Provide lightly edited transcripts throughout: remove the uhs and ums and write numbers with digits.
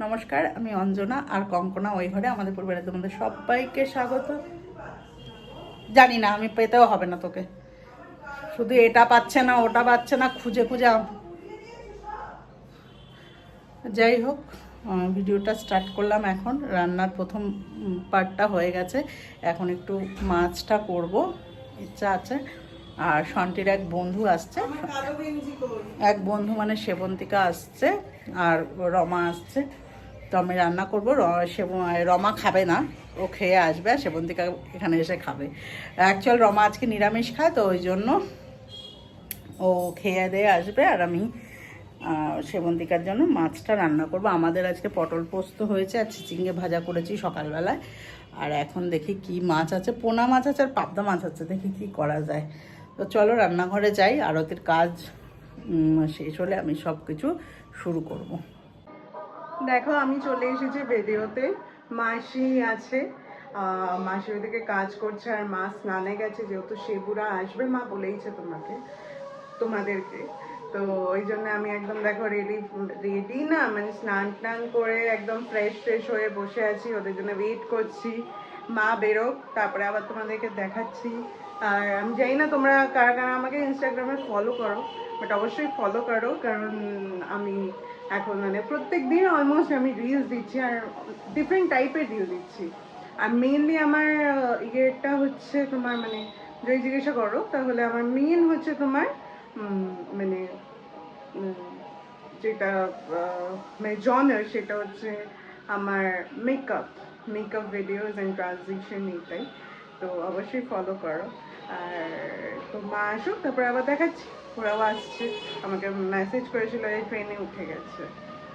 নমস্কার, আমি অঞ্জনা আর কঙ্কনা ওই ঘরে। আমাদের পরিবারে তোমাদের সবাইকে স্বাগত। জানি না, আমি পেতেও হবে না তোকে, শুধু এটা পাচ্ছে না ওটা পাচ্ছে না খুঁজে খুঁজে। যাই হোক, ভিডিওটা স্টার্ট করলাম। এখন রান্নার প্রথম পার্টটা হয়ে গেছে, এখন একটু মাছটা করব, ইচ্ছা আছে। আর সন্টির এক বন্ধু আসছে, এক বন্ধু মানে সেবন্তিকা আসছে আর রমা আসছে। তো আমি রান্না করবো। রমা খাবে না, ও খেয়ে আসবে, আর সেবন্তিকা এখানে এসে খাবে। অ্যাকচুয়াল রমা আজকে নিরামিষ খায়, তো ওই জন্য ও খেয়ে দিয়ে আসবে, আর আমি সেবন্তিকার জন্য মাছটা রান্না করব। আমাদের আজকে পটল পোস্ত হয়েছে আর চিচিঙ্গে ভাজা করেছি সকালবেলায়। আর এখন দেখি কি মাছ আছে, পোনা মাছ আছে আর পাবদা মাছ আছে, দেখি কি করা যায়। তো চলো রান্নাঘরে যাই, আরতির কাজ শেষ হলে আমি সব কিছু শুরু করব। দেখো আমি চলে এসেছি ভিডিওতে। মাসি আছে, মাসি ওইদিকে কাজ করছে আর মা স্নানে গেছে, যেহেতু সেবুরা আসবে মা বলেইছে তোমাদেরকে। তো ওই জন্য আমি একদম দেখো রেডি না, মানে স্নান টান করে একদম ফ্রেশ হয়ে বসে আছি, ওদের জন্য ওয়েট করছি মা বেরোক, তারপরে আবার তোমাদেরকে দেখাচ্ছি। আর আমি জানি না তোমরা কারা কারা আমাকে ইনস্টাগ্রামে ফলো করো, বাট অবশ্যই ফলো করো, কারণ আমি এখন মানে প্রত্যেক দিন অলমোস্ট আমি রিলস দিচ্ছি, আর ডিফারেন্ট টাইপের রিল দিচ্ছি। আর মেইনলি আমার ইয়েটা হচ্ছে তোমার, মানে যদি জিজ্ঞাসা করো তাহলে আমার মেইন হচ্ছে তোমার মানে যেটা মানে জনার, সেটা হচ্ছে আমার মেকআপ ভিডিওস অ্যান্ড ট্রানজিশন, এইটাই। তো অবশ্যই ফলো করো। আর তো মা আসুক, তারপরে আবার দেখাচ্ছি। ওরাও আসছে, আমাকে মেসেজ করেছিল এই ট্রেনে উঠে গেছে,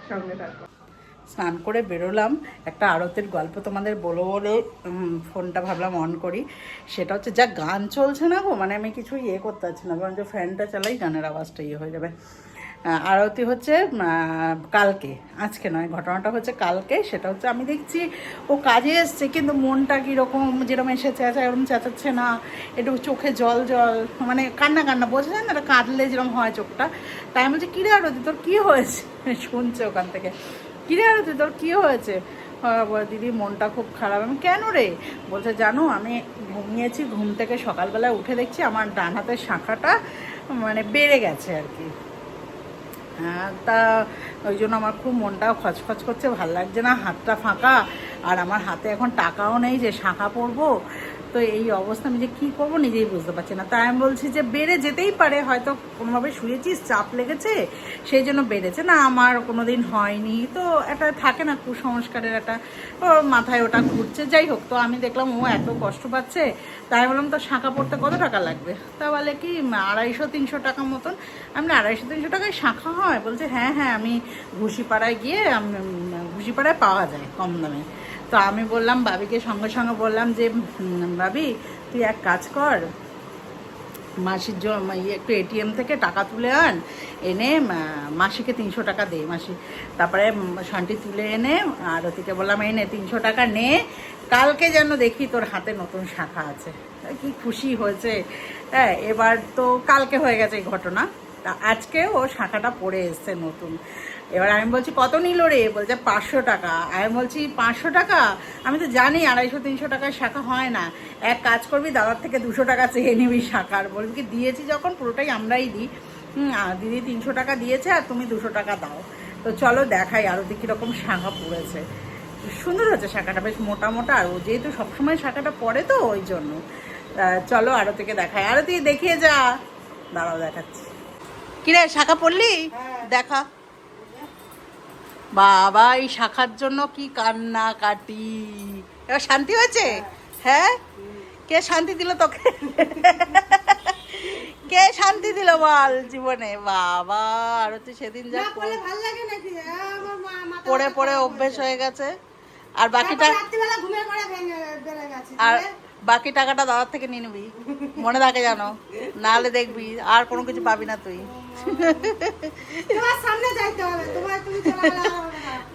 সঙ্গে থাকো। স্নান করে বেরোলাম, একটা আরতের গল্প তোমাদের বলো বলে ফোনটা ভাবলাম অন করি। সেটা হচ্ছে, যা গান চলছে না গো, মানে আমি কিছু করতে পারছি না, বরঞ্চ ফ্যানটা চালাই, গানের আওয়াজটা হয়ে যাবে। আরতি হচ্ছে কালকে, আজকে নয়। ঘটনাটা হচ্ছে কালকে। সেটা হচ্ছে আমি দেখছি ও কাজে এসছে, কিন্তু মনটা কীরকম, যেরকম এসে চেঁচায় ওরকম চেঁচাচ্ছে না, একটু চোখে জল মানে কান্না বোঝা যায় না, এটা কাঁদলে যেরকম হয় চোখটা। তাই আমি বলছি, কিরে আরতি তোর কী হয়েছে? শুনছে ওখান থেকে, কিরে আরতি তোর কী হয়েছে? দিদি মনটা খুব খারাপ। আমি কেন রে? বলছে জানো আমি ঘুমিয়েছি, ঘুম থেকে সকালবেলায় উঠে দেখছি আমার ডান হাতের শাখাটা মানে বেড়ে গেছে আর কি। তা ওই জন্য আমার খুব মনটাও খচখচ করছে, ভাল লাগছে না, হাতটা ফাঁকা, আর আমার হাতে এখন টাকাও নেই যে শাখা পরবো। তো এই অবস্থা, আমি যে কী করবো নিজেই বুঝতে পারছি না। তাই আমি বলছি যে বেড়ে যেতেই পারে, হয়তো কোনোভাবে শুয়েছিস, চাপ লেগেছে, সেই জন্য বেড়েছে। না, আমার কোনো দিন হয়নি। তো একটা থাকে না কুসংস্কারের একটা, মাথায় ওটা ঘুরছে। যাই হোক, তো আমি দেখলাম ও এত কষ্ট পাচ্ছে, তাই বললাম তো শাঁখা পড়তে কত টাকা লাগবে? তা বলে কি 250-300 টাকা মতন। আমি 250-300 টাকায় শাঁখা হয়? বলছে হ্যাঁ, আমি ঘুষিপাড়ায় গিয়ে, ঘুষিপাড়ায় পাওয়া যায় কম দামে। তো আমি বললাম ভাবিকে, সঙ্গে সঙ্গে বললাম যে ভাবি তুই এক কাজ কর, মাসির জন্য একটু এটিএম থেকে টাকা তুলে এনে মাসিকে 300 টাকা দে মাসি। তারপরে শান্তি তুলে এনে আরতিকে বললাম এনে 300 টাকা নে, কালকে যেন দেখি তোর হাতে নতুন শাখা আছে। কি খুশি হয়েছে। হ্যাঁ, এবার তো কালকে হয়ে গেছে এই ঘটনা, তা আজকে ও শাখাটা পড়ে এসছে নতুন। এবার আমি বলছি কত নিল রে? বলছে 500 টাকা। আমি বলছি 500 টাকা? আমি তো জানি 250-300 টাকার শাখা হয় না। এক কাজ করবি, দাদার থেকে 200 টাকা চেয়ে নিবি শাখার। বলবি কি দিয়েছি যখন পুরোটাই আমরাই দিই, দিদি 300 টাকা দিয়েছে আর তুমি 200 টাকা দাও। তো চলো দেখাই আরতি কীরকম শাখা পড়েছে। সুন্দর হয়েছে শাখাটা, বেশ মোটা মোটা, আর ও যেহেতু সবসময় শাখাটা পড়ে তো ওই জন্য। চলো আরতিকে দেখাই। আরতি দেখিয়ে যা। দাঁড়াও দেখাচ্ছি। কিরে শাখা পড়লি? দেখা। বাবা, এই শাখার জন্য কি কান্না কাটি। এবার শান্তি হয়েছে? হ্যাঁ, কে শান্তি দিল তোকে? কে শান্তি দিল বল জীবনে? বাবা, আর তুই সেদিন যা পড়ে পড়ে অভ্যেস হয়ে গেছে। আর বাকি টাকাটা দাদার থেকে নিয়ে নিবি, মনে থাকে জানো, নাহলে দেখবি আর কোনো কিছু পাবি না তুই।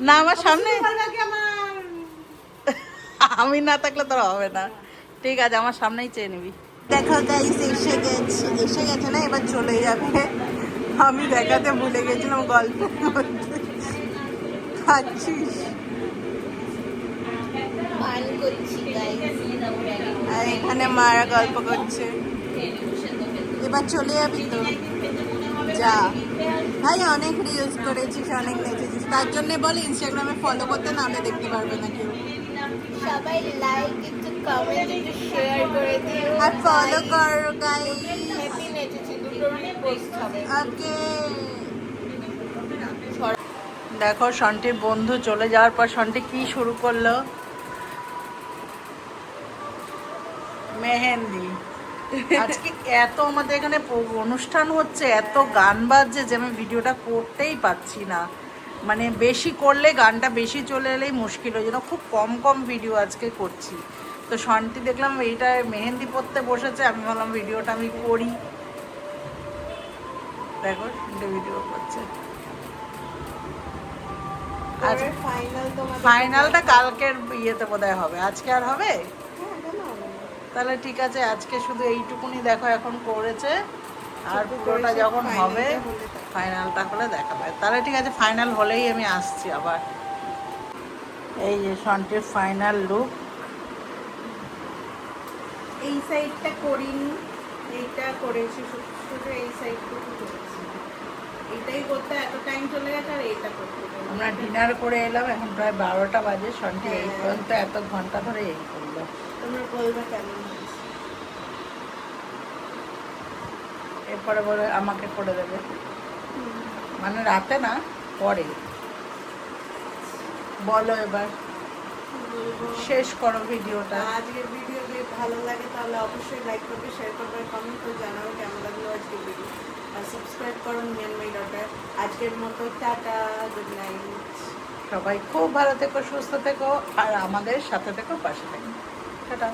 না, আমার সামনে আমি না থাকলে তোর হবে না। ঠিক আছে, আমার সামনেই চেয়ে নিবি। দেখো গাইস, এসে গেছে না, এবার চলে যাবে। আমি দেখাতে ভুলে গেছিলাম গল্প। খাচ্ছিস? পান করছি guys। আর এখানে মারা গল্প করছে। এবার চলে যাবি তো? যা ভাই, অনেক রিলস করেছিস, অনেক নেচেছিস, তার জন্য বল ইনস্টাগ্রামে ফলো করতে, নাহলে দেখতে পারবে না কেউ। সবাই লাইক একটু কমেন্ট একটু শেয়ার করে দিও আর ফলো কর গাইস। হ্যাপি নেচেছি, দুটোরই পোস্ট হবে। ওকে। দেখো সন্টির বন্ধু চলে যাওয়ার পর সন্টি কি শুরু করলো, মেহেন্দি। আজকে এত আমাদের এখানে অনুষ্ঠান হচ্ছে, এত গান বাজছে যে আমি ভিডিওটা করতেই পাচ্ছি না। মানে বেশি করলে গানটা বেশি চলে এলেই মুশকিল হয়ে যেন, খুব কম কম ভিডিও আজকে করছি। তো সন্টি দেখলাম এইটা মেহেন্দি পরতে বসেছে, আমি ভাবলাম ভিডিওটা আমি করি। দেখো সন্টি ভিডিও করছে। আজ ফাইনাল তোমাদের ফাইনালটা কালকের ইয়েতে বোধহয় হবে, আজকে আর হবে? হ্যাঁ, কেন হবে না? তাহলে ঠিক আছে, আজকে শুধু এইটুকুনি দেখো এখন করেছে, আর শুধু পুরোটা করেছে, যখন হবে ফাইনালটা হলে তারপর। ফাইনালটা হলে দেখাবে। তাহলে ঠিক আছে, ফাইনাল হলেই আমি আসছি আবার। এই যে সন্টির ফাইনাল লুক। এই সাইডটা করিনি, এইটা করেছি, শুধু এই সাইডটুকু করেছি। এটাই করতে এত টাইম চলে গেছে, আর এইটা করতে গেলে। আমরা ডিনার করে এলাম, এখন প্রায় 12টা বাজে। সন্টি এই হ্যাঁ। পর্যন্ত এত ঘন্টা ধরে এই করলো। তোমরা বলবে কেমন হয়েছে? এরপরে বলে আমাকে করে দেবে, মানে রাতে না, পরে। বলো এবার, বলবো, শেষ করো ভিডিওটা। আজকের ভিডিও যদি ভালো লাগে তাহলে অবশ্যই লাইক করবে, শেয়ার করবে, কমেন্ট করে জানাবে কেমন লাগলো আজকের ভিডিও। আর সাবস্ক্রাইব করো মি অ্যান্ড মাই ডটার। আজকের মতো টাটা, গুড নাইট। সবাই খুব ভালো থেকো, সুস্থ থেকো, আর আমাদের সাথে থেকো, পাশে থেকো। টাটা।